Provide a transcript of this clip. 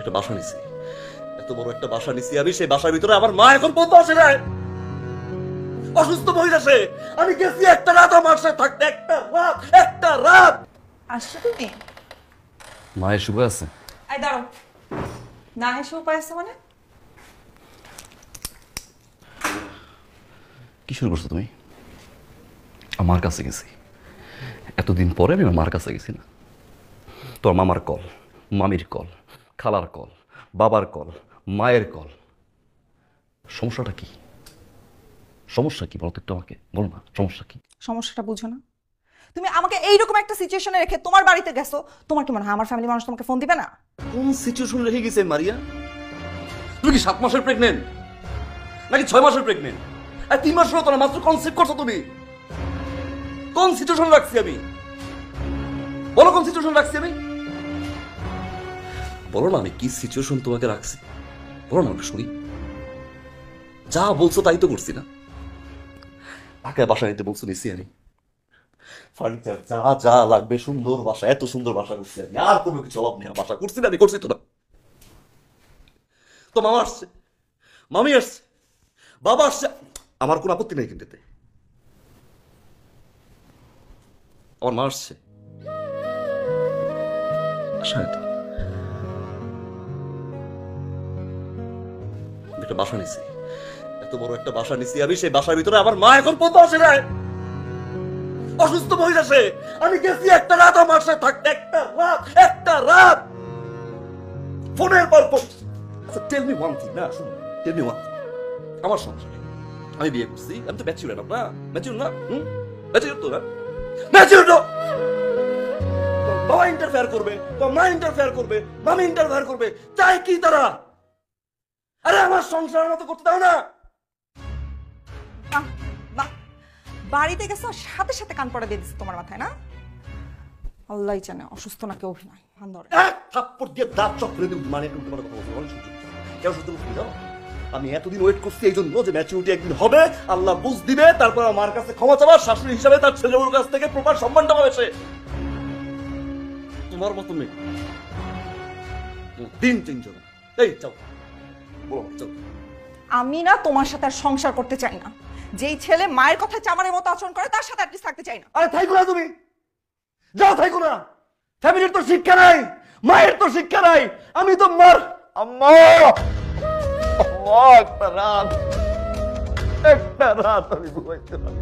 একটা বাসা নিছি, এত বড় একটা বাসা নিছি আমি, সেই বাসার ভিতরে আমার মা এখন পর্যন্ত আসে নাই। অসুস্থ মহিলা সে, আমি গেছি একটা রাত আমার সাথে থাকতে, একটা রাত। আসছো তুমি? মায়ের শুভ আছে। আই দাঁড়াও, না এসে উপায় আছে মানে? কি শুরু করছো তুমি? আমার কাছে গেছি, এতদিন পরে আমি আমার কাছে গেছি না। তোর মামার কল, মামির কল, খালার কল, বাবার কল, মায়ের কল। সমস্যাটা কি? সমস্যা কি বলো তো একটু আমাকে, বলো না সমস্যা কি? সমস্যাটা বুঝো না? তুমি আমাকে এইরকম একটা সিচুয়েশনে রেখে তোমার বাড়িতে গেছো, তোমার কি মনে হয় আমার ফ্যামিলি মানুষ তোমাকে ফোন দিবে না? কোন সিচুয়েশন রেখে গেছে মারিয়া? তুমি কি 7 মাসের প্রেগনেন্ট নাকি 6 মাসের প্রেগনেন্ট? আর 3 মাস হলো তো না, মাত্র কনসেপ্ট করছো তুমি। কোন সিচুয়েশন রাখছি আমি? বলো কোন সিচুয়েশন রাখছি আমি? বলো না আমি কি সিচুয়েশন তোমাকে রাখছি, বলো না আমি শুনি। যা বলছো তাই তো করছি না? ঢাকায় বাসা নিতে বলছো, নিছি আমি। ফার্নিচার যা যা লাগবে, সুন্দর বাসা, এত সুন্দর বাসা করছি আমি, আর কোনো কিছু অভাব নেই। বাসা করছি না আমি, করছি তো না। তো মামা আসছে, মামি আসছে, বাবা আসছে, আমার কোনো আপত্তি নেই কিন্তু এতে। আমার মা আসছে, একটা বাসা নিছি, এত বড় একটা বাসা নিছি আমি, সেই বাসার ভিতরে আমার মা এখন পর্যন্ত আসে নাই। অসুস্থ মহিলা সে, আমি গেছি একটা রাত আমার সাথে থাকতে, একটা রাত ফোনের পর ফোন। আচ্ছা টেল মি ওয়ান থিং, না শুনুন, টেল মি ওয়ান থিং। আমার সংসার, আমি বিয়ে করছি, আমি তো ম্যাচিউর না, ম্যাচিউর না, ম্যাচিউর তো না, ম্যাচিউর তো। বাবা ইন্টারফেয়ার করবে, তো মা ইন্টারফেয়ার করবে, মামি ইন্টারফেয়ার করবে, চাই কি তারা? আরে আমার সংসার মতো করতে দাও না। বাড়িতে গেছো সাথে সাথে কান পড়া দিয়ে দিচ্ছে তোমার মাথায়, না? আল্লাহ জানে অসুস্থ নাকি অভিনয়। থাপ্পড় দিয়ে দাঁত চক্রে দিন, মানে একটু তোমার কথা বলছো, কেউ সত্যি বুঝতে দাও। আমি এতদিন ওয়েট করছি এই জন্য যে ম্যাচুরিটি একদিন হবে, আল্লাহ বুঝ দিবে, তারপর আমার কাছে ক্ষমা চাবার, শাশুড়ি হিসাবে তার ছেলের কাছ থেকে প্রপার সম্মানটা পাবে সে। তোমার মতো মেয়ে দিন চেঞ্জ হবে। এই যাও, বলো যাও। আমি না তোমার সাথে আর সংসার করতে চাই না। যেই ছেলে মায়ের কথা চামারের মতো আচরণ করে তার সাথে অ্যাটলিস্ট থাকতে চাই না। আরে থাইকো না তুমি, যাও থাইকো না। ফ্যামিলির তো শিক্ষা নাই, মায়ের তো শিক্ষা নাই। আমি তো মার আম্মা, একটা রাত আমি ঘুমাইতে পারি।